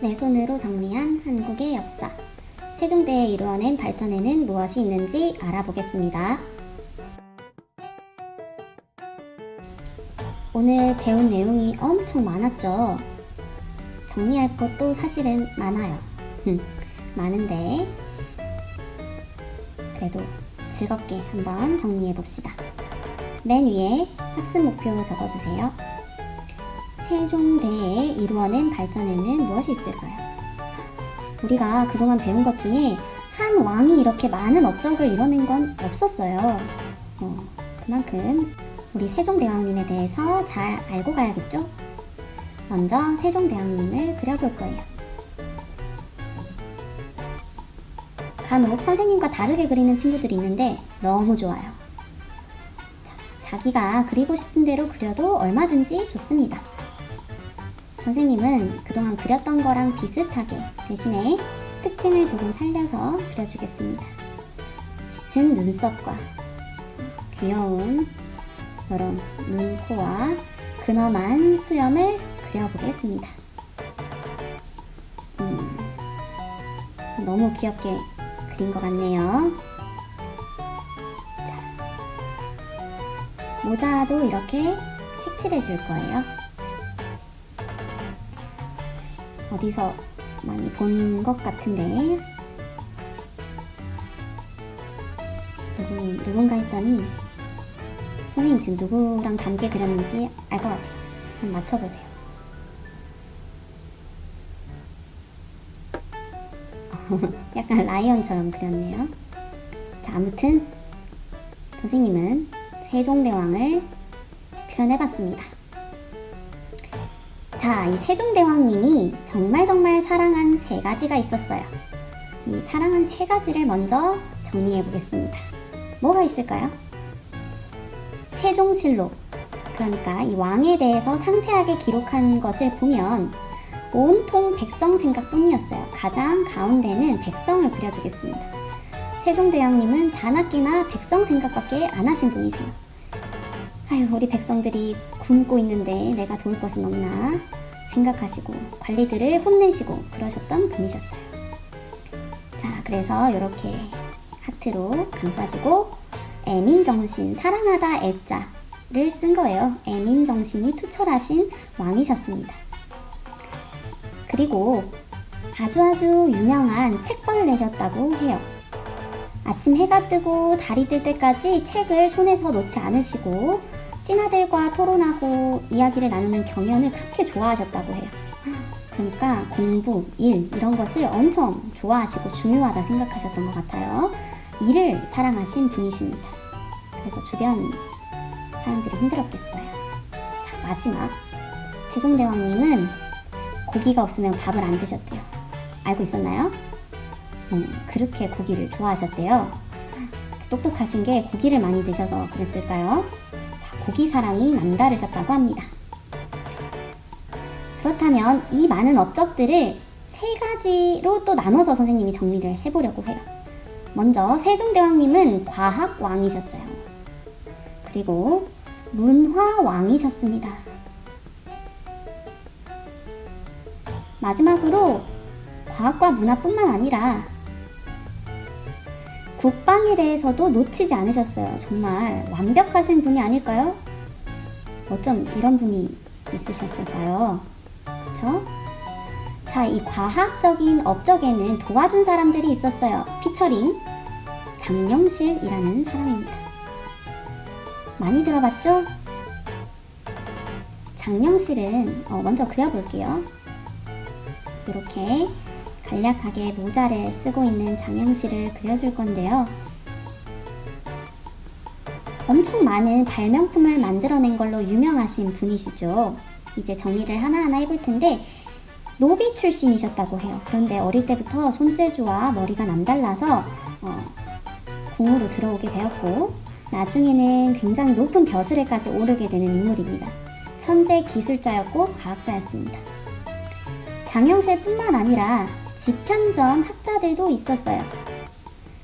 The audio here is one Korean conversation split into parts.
내 손으로 정리한 한국의 역사. 세종대에 이루어낸 발전에는 무엇이 있는지 알아보겠습니다. 오늘 배운 내용이 엄청 많았죠? 정리할 것도 사실은 많아요. 많은데 그래도 즐겁게 한번 정리해봅시다. 맨 위에 학습 목표 적어주세요. 세종대에 이루어낸 발전에는 무엇이 있을까요? 우리가 그동안 배운 것 중에 한 왕이 이렇게 많은 업적을 이뤄낸 건 없었어요. 그만큼 우리 세종대왕님에 대해서 잘 알고 가야겠죠? 먼저 세종대왕님을 그려볼 거예요. 간혹 선생님과 다르게 그리는 친구들이 있는데 너무 좋아요. 자기가 그리고 싶은 대로 그려도 얼마든지 좋습니다. 선생님은 그동안 그렸던 거랑 비슷하게 대신에 특징을 조금 살려서 그려주겠습니다. 짙은 눈썹과 귀여운 이런 눈, 코와 근엄한 수염을 그려보겠습니다. 너무 귀엽게 그린 것 같네요. 자, 모자도 이렇게 색칠해 줄 거예요. 어디서 많이 본 것 같은데 누군가 했더니 선생님 지금 누구랑 닮게 그렸는지 알 것 같아요. 한번 맞춰보세요. 약간 라이언처럼 그렸네요. 자, 아무튼 선생님은 세종대왕을 표현해봤습니다. 자, 이 세종대왕님이 정말 사랑한 세 가지가 있었어요. 이 사랑한 세 가지를 먼저 정리해 보겠습니다. 뭐가 있을까요? 세종실록, 그러니까 이 왕에 대해서 상세하게 기록한 것을 보면 온통 백성 생각뿐이었어요. 가장 가운데는 백성을 그려주겠습니다. 세종대왕님은 잔악기나 백성 생각밖에 안 하신 분이세요. 아유, 우리 백성들이 굶고 있는데 내가 도울 것은 없나 생각하시고 관리들을 혼내시고 그러셨던 분이셨어요. 자, 그래서 이렇게 하트로 감싸주고 애민정신, 사랑하다 애자를 쓴 거예요. 애민정신이 투철하신 왕이셨습니다. 그리고 아주 유명한 책벌을 내셨다고 해요. 아침 해가 뜨고 달이 뜰 때까지 책을 손에서 놓지 않으시고 신하들과 토론하고 이야기를 나누는 경연을 그렇게 좋아하셨다고 해요. 그러니까 공부, 일 이런 것을 엄청 좋아하시고 중요하다 생각하셨던 것 같아요. 일을 사랑하신 분이십니다. 그래서 주변 사람들이 힘들었겠어요. 자, 마지막 세종대왕님은 고기가 없으면 밥을 안 드셨대요. 알고 있었나요? 그렇게 고기를 좋아하셨대요. 똑똑하신 게 고기를 많이 드셔서 그랬을까요? 자, 고기 사랑이 남다르셨다고 합니다. 그렇다면 이 많은 업적들을 세 가지로 또 나눠서 선생님이 정리를 해보려고 해요. 먼저 세종대왕님은 과학왕이셨어요. 그리고 문화왕이셨습니다. 마지막으로 과학과 문화뿐만 아니라 국방에 대해서도 놓치지 않으셨어요. 정말 완벽하신 분이 아닐까요? 어쩜 이런 분이 있으셨을까요? 그쵸? 자, 이 과학적인 업적에는 도와준 사람들이 있었어요. 피처링 장영실이라는 사람입니다. 많이 들어봤죠? 장영실은 먼저 그려볼게요. 이렇게 간략하게 모자를 쓰고 있는 장영실을 그려줄 건데요. 엄청 많은 발명품을 만들어낸 걸로 유명하신 분이시죠. 이제 정리를 하나하나 해볼 텐데 노비 출신이셨다고 해요. 그런데 어릴 때부터 손재주와 머리가 남달라서 궁으로 들어오게 되었고 나중에는 굉장히 높은 벼슬에까지 오르게 되는 인물입니다. 천재 기술자였고 과학자였습니다. 장영실뿐만 아니라 집현전 학자들도 있었어요.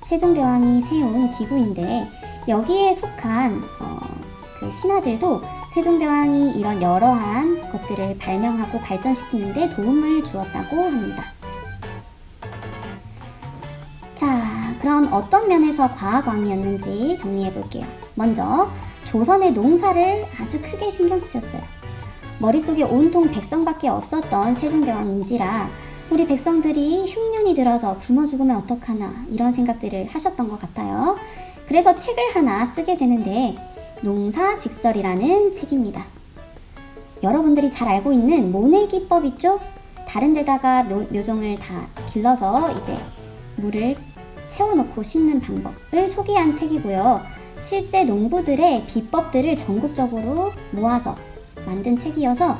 세종대왕이 세운 기구인데 여기에 속한 그 신하들도 세종대왕이 이런 여러한 것들을 발명하고 발전시키는 데 도움을 주었다고 합니다. 자, 그럼 어떤 면에서 과학왕이었는지 정리해 볼게요. 먼저 조선의 농사를 아주 크게 신경 쓰셨어요. 머릿속에 온통 백성밖에 없었던 세종대왕인지라 우리 백성들이 흉년이 들어서 굶어 죽으면 어떡하나 이런 생각들을 하셨던 것 같아요. 그래서 책을 하나 쓰게 되는데 농사직설이라는 책입니다. 여러분들이 잘 알고 있는 모내기법 있죠? 다른 데다가 묘종을 다 길러서 이제 물을 채워놓고 심는 방법을 소개한 책이고요. 실제 농부들의 비법들을 전국적으로 모아서 만든 책이어서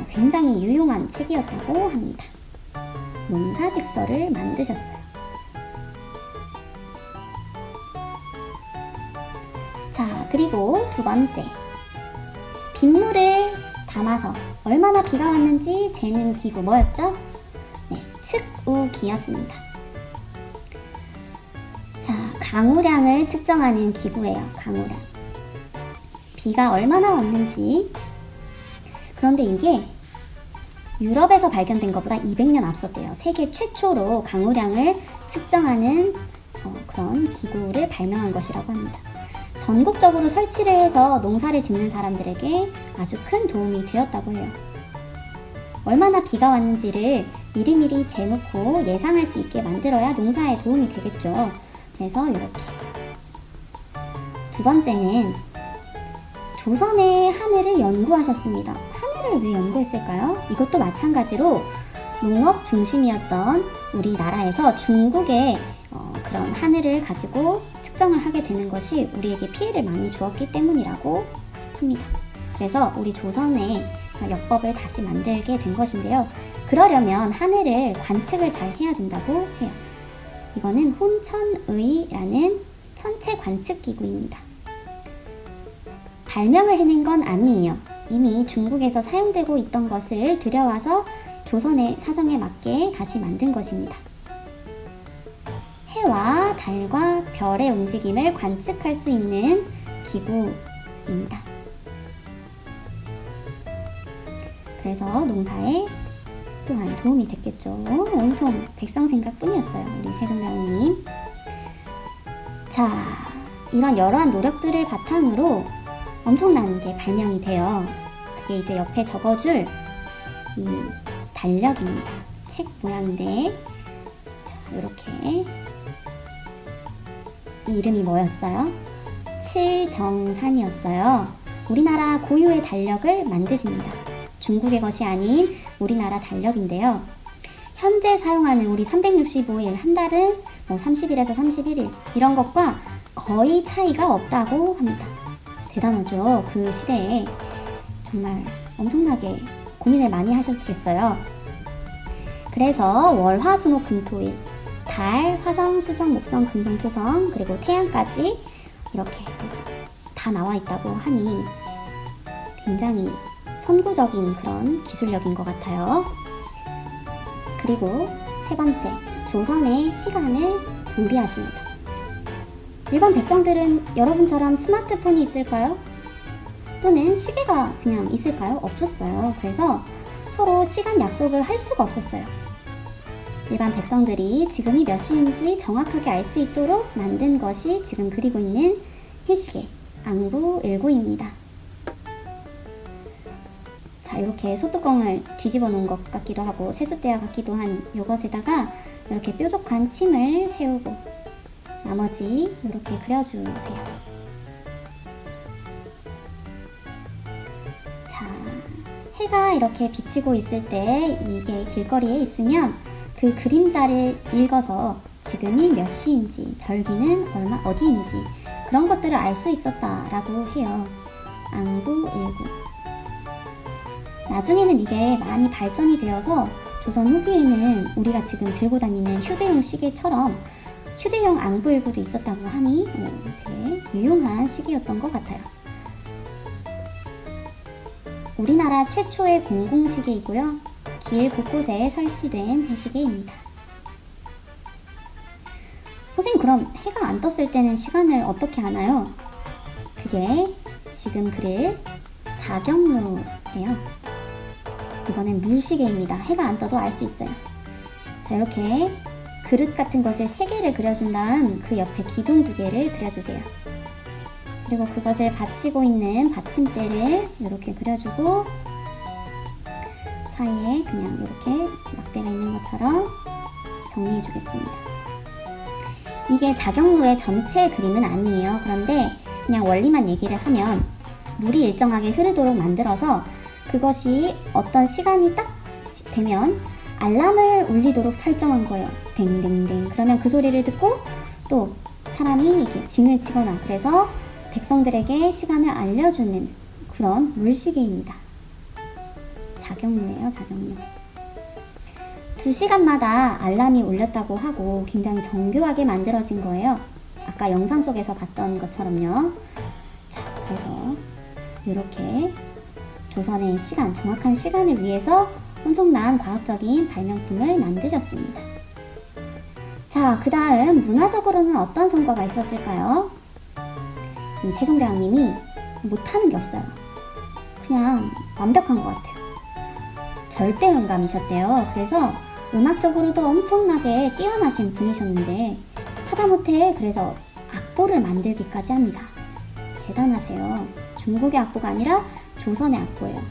굉장히 유용한 책이었다고 합니다. 농사직설을 만드셨어요. 자, 그리고 두 번째, 빗물을 담아서 얼마나 비가 왔는지 재는 기구 뭐였죠? 네, 측우기였습니다. 자, 강우량을 측정하는 기구예요. 강우량. 비가 얼마나 왔는지. 그런데 이게 유럽에서 발견된 것보다 200년 앞섰대요. 세계 최초로 강우량을 측정하는 그런 기구를 발명한 것이라고 합니다. 전국적으로 설치를 해서 농사를 짓는 사람들에게 아주 큰 도움이 되었다고 해요. 얼마나 비가 왔는지를 미리미리 재놓고 예상할 수 있게 만들어야 농사에 도움이 되겠죠. 그래서 이렇게. 두 번째는 조선의 하늘을 연구하셨습니다. 하늘을 왜 연구했을까요? 이것도 마찬가지로 농업 중심이었던 우리나라에서 중국의 그런 하늘을 가지고 측정을 하게 되는 것이 우리에게 피해를 많이 주었기 때문이라고 합니다. 그래서 우리 조선의 역법을 다시 만들게 된 것인데요. 그러려면 하늘을 관측을 잘 해야 된다고 해요. 이거는 혼천의라는 천체 관측 기구입니다. 발명을 해낸 건 아니에요. 이미 중국에서 사용되고 있던 것을 들여와서 조선의 사정에 맞게 다시 만든 것입니다. 해와 달과 별의 움직임을 관측할 수 있는 기구입니다. 그래서 농사에 또한 도움이 됐겠죠. 온통 백성 생각뿐이었어요. 우리 세종대왕님. 자, 이런 여러한 노력들을 바탕으로 엄청난 게 발명이 돼요. 그게 이제 옆에 적어줄 이 달력입니다. 책 모양인데, 자, 이렇게 이 이름이 뭐였어요? 칠정산이었어요. 우리나라 고유의 달력을 만드십니다. 중국의 것이 아닌 우리나라 달력인데요. 현재 사용하는 우리 365일, 한 달은 30일에서 31일 이런 것과 거의 차이가 없다고 합니다. 대단하죠. 그 시대에 정말 엄청나게 고민을 많이 하셨겠어요. 그래서 월, 화, 수, 목, 금, 토, 일, 달, 화성, 수성, 목성, 금성, 토성, 그리고 태양까지 이렇게 다 나와 있다고 하니 굉장히 선구적인 그런 기술력인 것 같아요. 그리고 세 번째, 조선의 시간을 정비하십니다. 일반 백성들은 여러분처럼 스마트폰이 있을까요? 또는 시계가 그냥 있을까요? 없었어요. 그래서 서로 시간 약속을 할 수가 없었어요. 일반 백성들이 지금이 몇 시인지 정확하게 알 수 있도록 만든 것이 지금 그리고 있는 해시계, 앙부일구입니다. 자, 이렇게 소뚜껑을 뒤집어 놓은 것 같기도 하고 세숫대야 같기도 한 이것에다가 이렇게 뾰족한 침을 세우고 나머지 이렇게 그려주세요. 자, 해가 이렇게 비치고 있을 때 이게 길거리에 있으면 그 그림자를 읽어서 지금이 몇 시인지, 절기는 어디인지 그런 것들을 알 수 있었다라고 해요. 앙부일구. 나중에는 이게 많이 발전이 되어서 조선 후기에는 우리가 지금 들고 다니는 휴대용 시계처럼 휴대용 앙부일구도 있었다고 하니 되게 유용한 시계였던 것 같아요. 우리나라 최초의 공공시계이고요. 길 곳곳에 설치된 해시계입니다. 선생님, 그럼 해가 안 떴을 때는 시간을 어떻게 하나요? 그게 지금 그릴 자경루예요. 이번엔 물시계입니다. 해가 안 떠도 알 수 있어요. 자, 이렇게 그릇 같은 것을 3개를 그려준 다음 그 옆에 기둥 2개를 그려주세요. 그리고 그것을 받치고 있는 받침대를 이렇게 그려주고 사이에 그냥 이렇게 막대가 있는 것처럼 정리해 주겠습니다. 이게 자경루의 전체 그림은 아니에요. 그런데 그냥 원리만 얘기를 하면 물이 일정하게 흐르도록 만들어서 그것이 어떤 시간이 딱 되면 알람을 울리도록 설정한 거예요. 댕댕댕. 그러면 그 소리를 듣고 또 사람이 이렇게 징을 치거나 그래서 백성들에게 시간을 알려주는 그런 물시계입니다. 자경루예요, 자경루. 2시간마다 알람이 울렸다고 하고 굉장히 정교하게 만들어진 거예요. 아까 영상 속에서 봤던 것처럼요. 자, 그래서 이렇게 조선의 시간, 정확한 시간을 위해서 엄청난 과학적인 발명품을 만드셨습니다. 자, 그 다음 문화적으로는 어떤 성과가 있었을까요? 이 세종대왕님이 못하는 게 없어요. 그냥 완벽한 것 같아요. 절대음감이셨대요. 그래서 음악적으로도 엄청나게 뛰어나신 분이셨는데 하다못해 그래서 악보를 만들기까지 합니다. 대단하세요. 중국의 악보가 아니라 조선의 악보예요.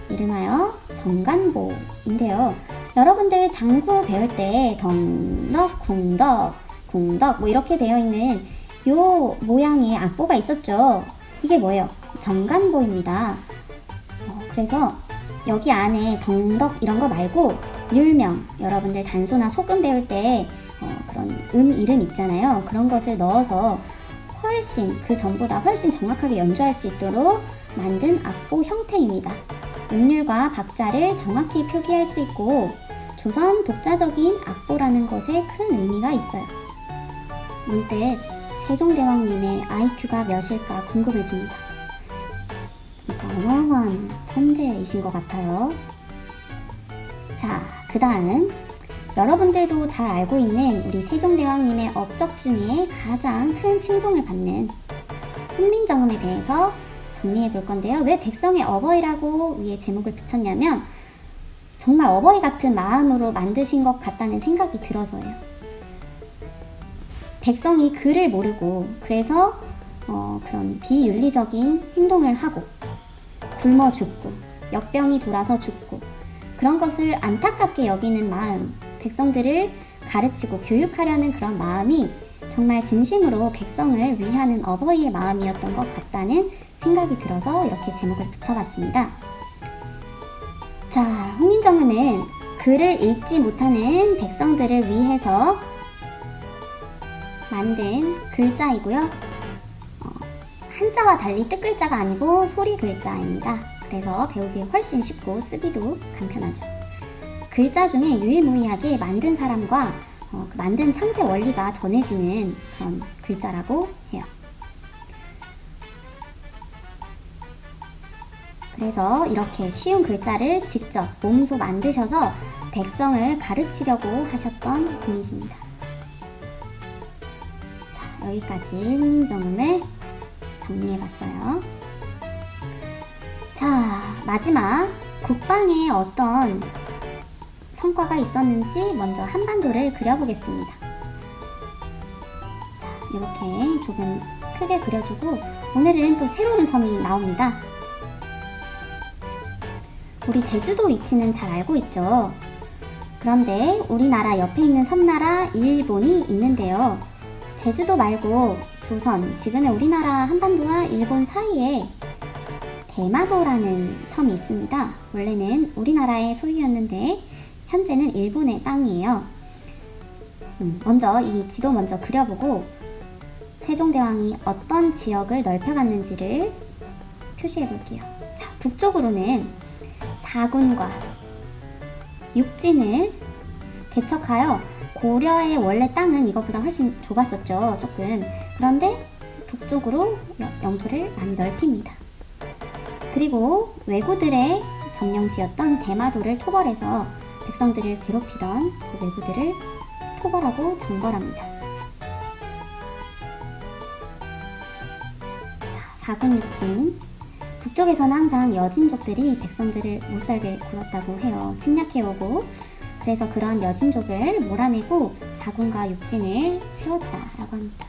이름하여 정간보인데요. 여러분들 장구 배울 때 덩덕, 궁덕, 궁덕 뭐 이렇게 되어 있는 요 모양의 악보가 있었죠. 이게 뭐예요? 정간보입니다. 그래서 여기 안에 덩덕 이런 거 말고 율명, 여러분들 단소나 소금 배울 때 그런 이름 있잖아요. 그런 것을 넣어서 훨씬 그 전보다 훨씬 정확하게 연주할 수 있도록 만든 악보 형태입니다. 음률과 박자를 정확히 표기할 수 있고 조선 독자적인 악보라는 것에 큰 의미가 있어요. 문득 세종대왕님의 IQ가 몇일까 궁금해집니다. 진짜 어마어마한 천재이신 것 같아요. 자, 그 다음 여러분들도 잘 알고 있는 우리 세종대왕님의 업적 중에 가장 큰 칭송을 받는 훈민정음에 대해서 정리해 볼 건데요. 왜 백성의 어버이라고 위에 제목을 붙였냐면 정말 어버이 같은 마음으로 만드신 것 같다는 생각이 들어서예요. 백성이 글을 모르고 그래서 그런 비윤리적인 행동을 하고 굶어 죽고 역병이 돌아서 죽고 그런 것을 안타깝게 여기는 마음, 백성들을 가르치고 교육하려는 그런 마음이 정말 진심으로 백성을 위하는 어버이의 마음이었던 것 같다는 생각이 들어서 이렇게 제목을 붙여봤습니다. 자, 훈민정음은 글을 읽지 못하는 백성들을 위해서 만든 글자이고요. 한자와 달리 뜻글자가 아니고 소리 글자입니다. 그래서 배우기 훨씬 쉽고 쓰기도 간편하죠. 글자 중에 유일무이하게 만든 사람과 그 만든 창제 원리가 전해지는 그런 글자라고 해요. 그래서 이렇게 쉬운 글자를 직접 몸소 만드셔서 백성을 가르치려고 하셨던 분이십니다. 자, 여기까지 훈민정음을 정리해봤어요. 자, 마지막 국방에 어떤 성과가 있었는지 먼저 한반도를 그려보겠습니다. 자, 이렇게 조금 크게 그려주고 오늘은 또 새로운 섬이 나옵니다. 우리 제주도 위치는 잘 알고 있죠. 그런데 우리나라 옆에 있는 섬나라 일본이 있는데요. 제주도 말고 조선, 지금의 우리나라 한반도와 일본 사이에 대마도라는 섬이 있습니다. 원래는 우리나라의 소유였는데 현재는 일본의 땅이에요. 먼저 이 지도 먼저 그려보고 세종대왕이 어떤 지역을 넓혀갔는지를 표시해 볼게요. 자, 북쪽으로는 사군과 육진을 개척하여 고려의 원래 땅은 이것보다 훨씬 좁았었죠. 조금. 그런데 북쪽으로 영토를 많이 넓힙니다. 그리고 왜구들의 점령지였던 대마도를 토벌해서 백성들을 괴롭히던 그 왜구들을 토벌하고 정벌합니다. 자, 사군육진. 북쪽에서는 항상 여진족들이 백성들을 못살게 굴었다고 해요. 침략해오고. 그래서 그런 여진족을 몰아내고 사군과 육진을 세웠다라고 합니다.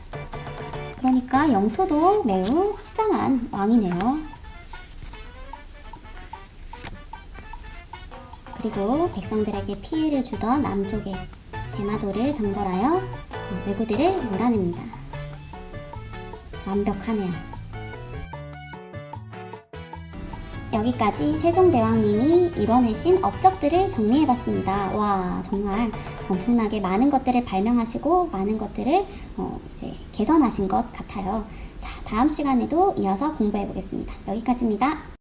그러니까 영토도 매우 확장한 왕이네요. 그리고 백성들에게 피해를 주던 남쪽의 대마도를 정벌하여 왜구들을 몰아냅니다. 완벽하네요. 여기까지 세종대왕님이 이뤄내신 업적들을 정리해봤습니다. 와, 정말 엄청나게 많은 것들을 발명하시고 많은 것들을 이제 개선하신 것 같아요. 자, 다음 시간에도 이어서 공부해보겠습니다. 여기까지입니다.